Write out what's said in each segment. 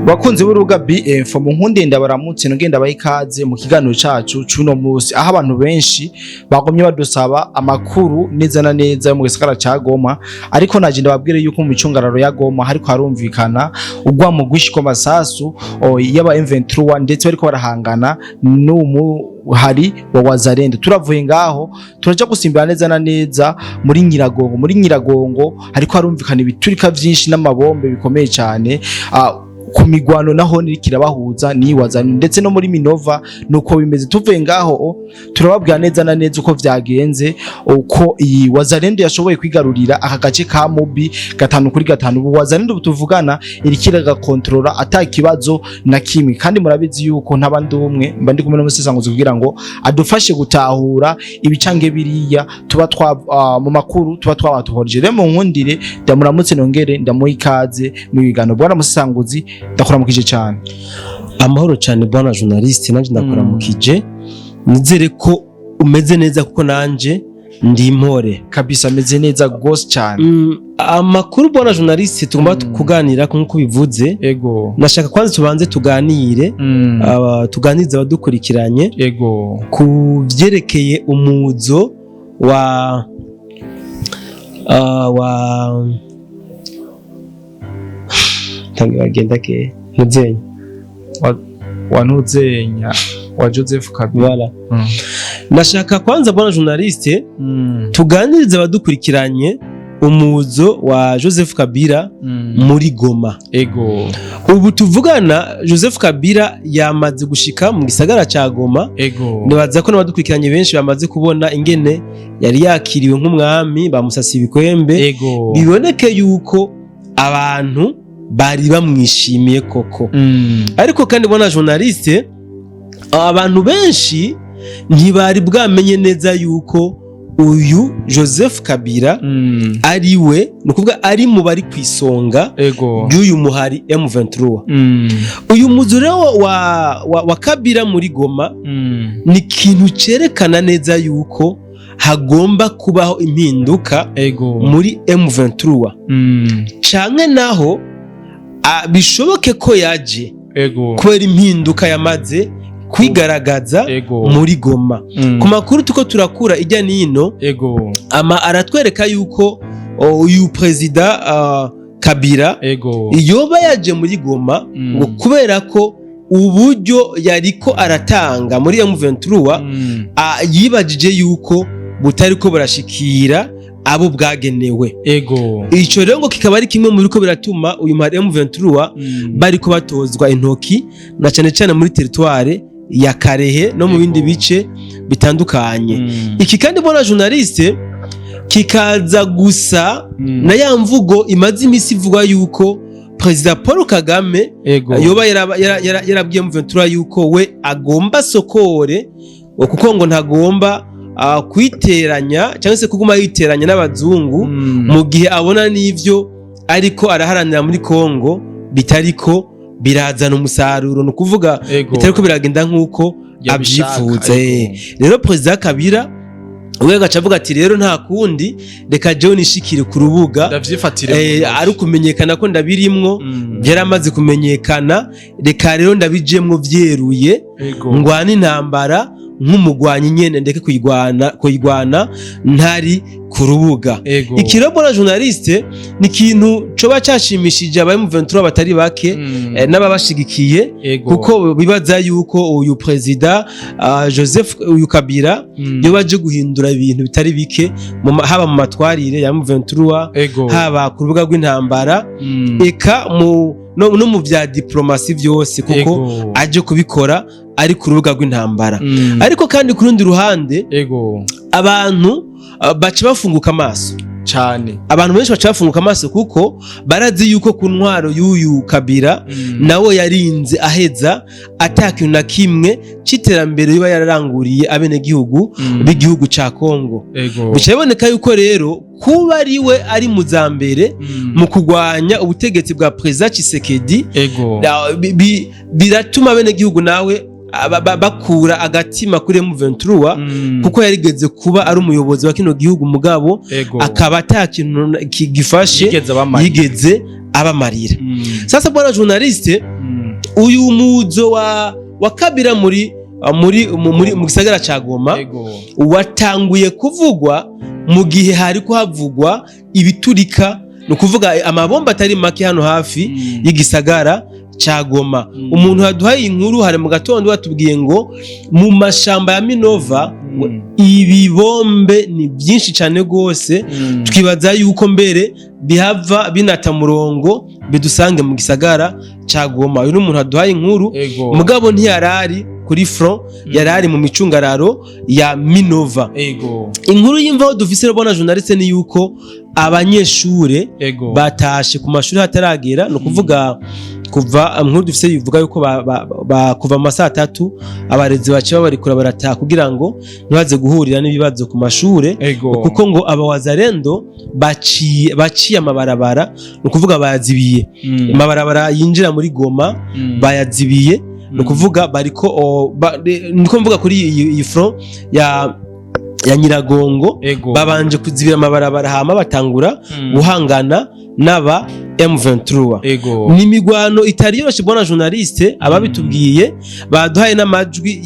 Bakunze b'urubuga BF mu nkundenda baramutse ngenda bayikaze mu kiganiro cacu cuno musi aho abantu benshi bagomye badusaba amakuru neza na neza mu gisagara ca Goma, ariko naje ndababwire yuko mu micungararo ya Goma hariko harumvikana ugwa mu gwishiko masasu yaba M23 ndetse bariko barahangana hari wa Wazalendo. Turavuye ngaho turaja gusimbira neza na neza muri Nyiragongo hariko harumvikana ibiturika vyinshi n'amabombe bikomeye cyane ku Imirwano naho kirabahuza ni Wazalendo ndetse no muri Minova nuko bimeze. Tuvuye ngaho turababwira neza na neza uko vyagenze, uko iyi Wazalendo yashoboye kwigarurira aka gace ka Mubi 5-5. Ubu Wazalendo tuvugana irikiraga kontrola atakibazo na kimwe, kandi murabizi yuko ntabandi umwe mba ndi kumwe n'umusesanguzi kugira ngo adufashe gutahura ibicange biriya tuba mu makuru tuba twabatuhoje. Rero mu nkundire ndamuramutse nongere ndamuha ikaze mu bigano. Bwana musesanguzi ndakuramukije cyane. Amahoro cyane bwana journaliste, nanje ndakuramukije. Nizere ko umeze neza kuko nanje ndi impore kabisa, meze neza gose cyane. Amakuru bwana journaliste tugomba kuganira nkuko bivuze. Ego, nashaka kwanza tubanze tuganire tuganiriza abadukurikiranye ego ku vyerekeye umuzo wa bagenda ke Ntuzenya wa Ntuzenya wa Joseph Kabila. Voilà. Nashaka kwanza bwana journaliste tuganiriza abadukurikiranye umuzo wa Joseph Kabila muri Goma. Ego, ubu tuvugana Joseph Kabila yamaze gushika mu gisagara ca Goma. Ego, nibaza ko n'abadukurikiranye benshi bamaze kubona ingene yari yakiriwe nk'umwami, bamusasiye ibikwembe. Ego, biboneke yuko abantu bari bamwishimiye koko. Ariko kandi bwana journaliste, abantu benshi ntibari bwamenye neza yuko uyu Joseph Kabila ari we, nukuvuga ari mu bari kwisonga y'uyu muhari M23. Uyu muzure wa Kabila muri Goma ni kintu cerekana neza yuko hagomba kubaho impinduka muri M23. Canke naho bishoboke ko yaje kubera impinduka yamaze kwigaragaza muri Goma. Ku makuru tuko turakura ijya nino aratwereka yuko uyu president Kabila yoba yaje muri Goma ngo kubera ko uburyo yariko aratanga muri M23 yibajije yuko butariko burashikira abo bwagenewe. Ico rero ngo kikaba ari kimwe muri ko biratuma uyu muhari M23 bariko batozwa intoki na cyane cyane muri territoire ya Karehe no mu bindi bice bitandukanye. Iki kandi bona journaliste kikaza gusa na ya mvugo imaze imisi ivuga yuko President Paul Kagame yoba yarabwiye M23 yuko we agomba sokore, kuko ngo ntagomba kwiteranya cyangwa se kuguma yiteranya n'abazungu mu gihe abona n'ivyo ariko araharanira muri Kongo bitariko birazana umusaruro, no kuvuga bitariko biragenda nkuko abyifuze. Rero President Kabila we gacavuga ati rero nta kundi reka jewe nishikire ku rubuga ari kumenyekana ko ndabirimwo, byaramaze kumenyekana, reka rero ndabijemwo vyeruye ngwana intambara nk'umugwanyi nyene ndeke kuyigwana ntari ku rubuga. Ikirabo na journaliste ni kintu coba cyashimishije aba M23 batari bake n'ababashigikiye, kuko bibaza yuko uyu president Joseph uyu Kabila yobaje guhindura ibintu bitari bike haba mu matwarire ya M23, haba ku rubuga rw'intambara, eka no mu bya diplomasi byose, kuko aje kubikora ari ku rubuga rw'intambara. Ariko kandi ku rundi ruhande abantu baca bafunguka amaso cyane. Abantu benshi baca bafunguka amaso kuko barazi yuko ku ntwaro y'uyu Kabila nawe yarinze aheza atakintu na kimwe c'iterambere yoba yararanguriye abene gihugu b'igihugu ca Kongo. Bica biboneka yuko rero kuba ari we ari muzambere mu kugwanya ubutegetsi bwa President Tshisekedi biratuma abene gihugu nawe bakura agatima kuri M23 kuko yarigeze kuba ari umuyobozi wa kino gihugu mugabo akaba atakintu gifashe yigeze abamarira. Sasa bwana journaliste uyu muzo wa kabira mu gisagara ca Goma watanguye kuvugwa mu gihe hari kuhavugwa ibiturika, no kuvuga amabomba atari make hano hafi y'igisagara ca Goma. Umuntu yaduhaye inkuru hari mu gatondo watubwiye ngo mu mashamba ya Minova ibibombe ni byinshi cyane gose, twibaza yuko mbere bihava binata murongo bidusange mu gisagara ca Goma. Uyu umuntu yaduhaye inkuru mugabo ntiyarari kuri front, yarari mu micungararo ya Minova. Inkuru y'imvaho dufise bona journaliste ni yuko abanyeshure batashe ku mashuri hataragera, no kuvuga kuva nkuru dufise bivuga yuko kuva amasaha 3 abarezi bace babarikura barataha kugira ngo ntibaze guhurira n'ibibazo ku mashure, kuko ngo abawazarendo baciye amabarabara, no kuvuga bayazibiye amabarabara yinjira muri Goma bayazibiye, no kuvuga bariko niko mvuga kuri iyi front ya NYIRAGONGO babanje kuzibira amabarabara hama batangura guhangana n'aba M23. Ni imirwano itari yoroshe bona journaliste ababitubwiye baduhaye n'amajwi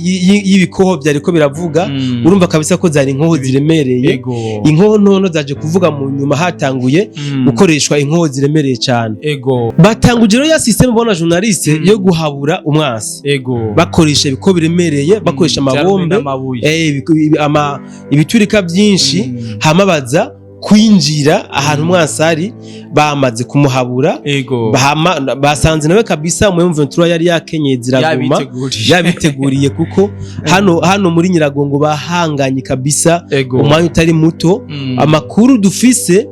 y'ibikoho byariko biravuga, urumva kabisa ko zari inkoho ziremereye. Inkoho ntono zaje kuvuga mu nyuma hatanguye gukoreshwa inkoho ziremereye cyane. Batanguje rero ya system bona journaliste yo guhabura umwasi, bakoresha ibikoho biremereye, bakoresha amabombe ibiturika byinshi, hama baza kwinjira ahantu umwasari bamaze kumuhabura. Basanze nawe kabisa mu M23 yari yakenyeye ziraguma yabiteguriye, kuko hano muri NYIRAGONGO bahanganye kabisa umwanya utari muto. Amakuru dufise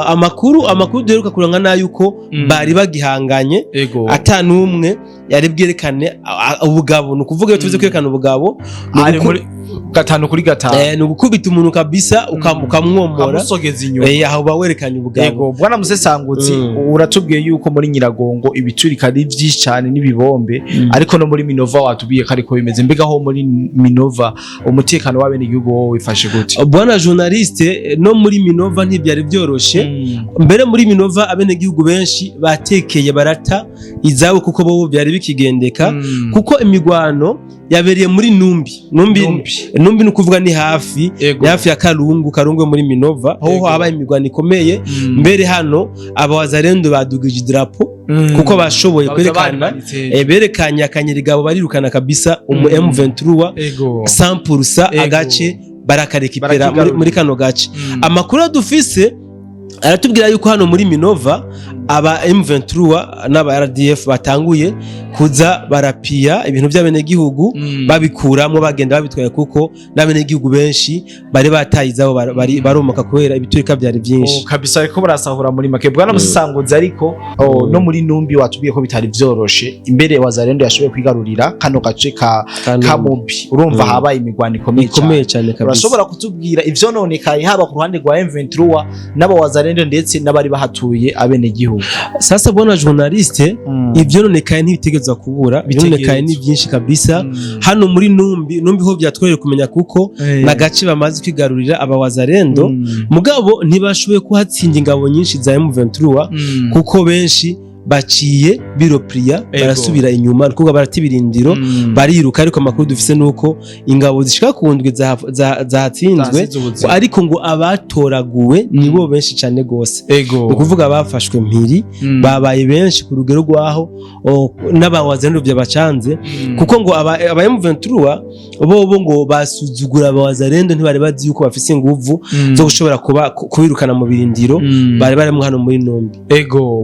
amakuru duheruka kuranga na yuko bari bagihanganye, atanumwe yari bwerekane ubugabo, no kuvuga iyo tuvuze kwerekana ubugabo ari muri 5 kuri 5 no gukubita umuntu kabisa ukamwomora amusogeza inyuma, aho bawerekanye ubugabo. Bwana Musesangutsi, uratubwiye yuko muri NYIRAGONGO ibiturika ari byinshi cyane n'ibibombe, ariko no muri Minova watubwiye ko ariko bimeze. Mbega ho muri Minova umutekano w'abene igihugu wowe wifashe gute? Bwana journaliste, no muri Minova ntibyari byoroshe. Mbere muri Minova abene igihugu benshi batekeye barata izabo, kuko bo byari bikigendeka, kuko imirwano yabereye muri Numbi no kuvuga ni hafi ya Karungu muri Minova, aho habaye imirwano ikomeye. Mbere hano abawazarendo badugije drapo, kuko bashoboye kwerekana berekanye akanyirigabo barirukana kabisa M23 100% agace barakarekipera muri kano gace. Amakuru dufise aratubwira yuko hano muri Minova aba M23 n'aba RDF batanguye kuza barapia ibintu by'abene gihugu babikuramo bagenda babitwaye, kuko n'abene gihugu benshi bari batayizabo baromoka kubera ibiturika byari byinshi kabisa, ariko barasahura muri make. Bwana Musanguza, ariko no muri Numbi watubwiye ko bitari byoroshe. Imbere wazarendo yashoboye kwigarurira kano gace ka Mumbi, urumva habaye imirwano ikomeye cyane kabisa. Urashobora kutubwira ivyo nonekaye haba ku ruhande rwa M23 n'aba wazarendo ndetse n'abari bahatuye abene gihugu? Sasa bwana journaliste, ivyo nonekaye ntibitegezwa kubura, nonekaye ni byinshi kabisa. Hano muri Numbi ho byatwereye kumenya kuko nagace bamaze kwigarurira abawazarendo, mugabo ntibashoboye kuhatsinda ingabo nyinshi za M23, kuko benshi baciye biropria barasubira inyuma, kuko baratibirindiro bariruka. Ariko amakuru dufise nuko ingabo zishika kundwe zahatsinzwe, ariko ngo abatoraguwe nibo benshi cyane gose, ukuvuga bafashwe mpiri babaye benshi ku rugero rwaho n'abawazarendo byabacanze, kuko ngo aba M23 bo ngo basuzugura abawazarendo, ntibari bazi yuko bafise inguvu zo gushobora kubirukana mu birindiro bari barimo hano muri Numbi.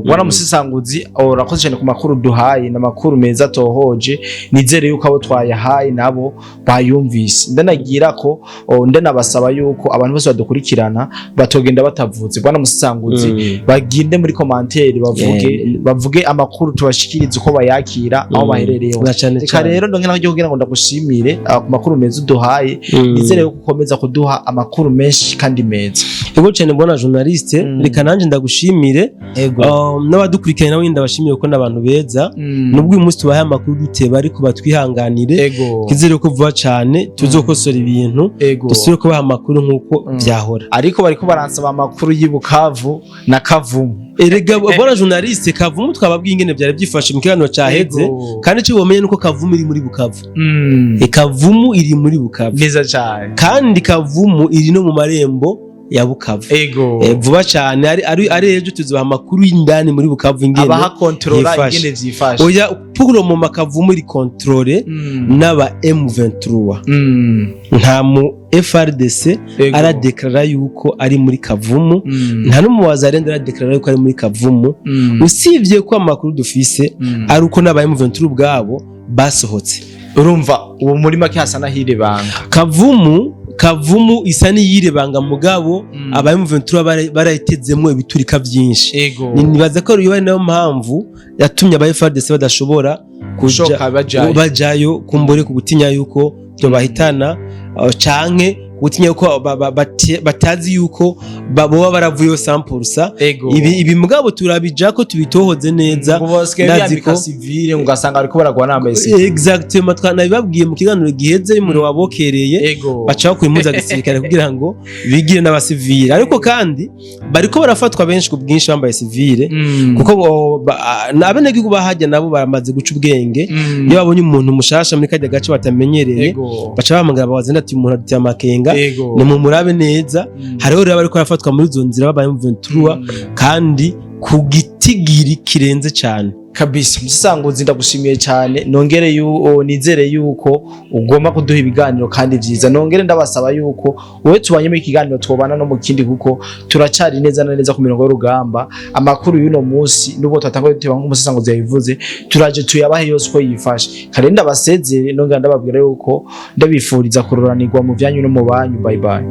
Bwana Musesanguzi, urakoze cyane ku makuru duhaye, n'amakuru meza tohoje. Nizere yuko abo twayahaye nabo bayumvise. Ndanagira ko ndanabasaba yuko abantu bose badukurikirana batogenda batavuze. Bwana Musesanguzi, baginde muri commentaire bavuge amakuru tubashikirize uko bayakira aho baherereye. Reka rero ndongera cyo kugira ngo ndagushimire ku makuru meza duhaye. Nizere yuko ukomeza kuduha amakuru menshi kandi meza. ego cyane mbona journaliste reka nanje ndagushimire n'abadukurikiranye nawe ndabashimiye ko n'abantu beza nubwo uyu munsi tubaye amakuru duteba ariko batwihanganire kizere ko vuba cyane tuzokosora ibintu dusubire kubaha amakuru nkuko byahora ariko bariko baransaba amakuru y'Ibukavu na Kavumu erega bona journaliste Kavumu twababwiye ingene byari byifashe mu kiganiro cyaheze kandi cyo bomenye nuko Kavumu iri muri Bukavu Kavumu iri muri Bukavu neza cyane kandi Kavumu iri no mu marembo ya Bukavu vuba cyane ari ejo tuzubaha amakuru y'indani muri Bukavu ingene abaha controller ingene vyifashe oya pour mu Makavumu iri contrôler n'aba M23 nta mu FRDC aradeklara yuko ari muri Kavumu nta n'umuwaza arenda aradeklara yuko ari muri Kavumu usivye ko amakuru dufise ari uko n'aba M23 bwabo basohotse urumva uwo muri make hasa nahirebanga Kavumu isa niyirebanga mugabo aba M23 barayitezemo ibiturika byinshi nibaza ko ari nayo mpamvu yatumye aba FRDC badashobora kuja bajayo kumbore kugutinya yuko byo bahitana canke gutinya yuko batazi yuko baba baravuye sampulsa ibi mugabo turabija ko tubitohoze neza ndazi ko civile ugasanga ariko baragwana nambaye civile exactement twanabibabwiye mu kiganiro giheze y'umuriro wabokereye bacaho kuimuza gisirikare kugira ngo bigire n'abasivile ariko kandi bariko barafatwa benshi ku bwinshi bambaye civile kuko nabenegihugu bahajya nabo baramaze guca ubwenge iyo babonye umuntu mushasha muri kajya gace batamenyereye baca bamagara bazenda ati umuntu ati amakenga ni mu murabe neza hariho rero bariko barafatwa muri zo nzira babaye M23 kandi ku gitigiri kirenze cyane kabisa musanguzi ndagushimiye cyane nongere nizere yuko ugomba kuduha ibiganiro kandi byiza nongere ndabasaba yuko wowe tubanye mu kiganiro twobana no mu kindi kuko turacari neza na neza ku mirongo y'urugamba amakuru y'uno munsi nubo twatangaye duteba nk'umusanguzi yabivuze turaje tuyabahe yose ko yifashe kandi ndabasezere nongere ndababwira yuko ndabifuriza kuroranirwa mu byanyu no mu banyu bye bye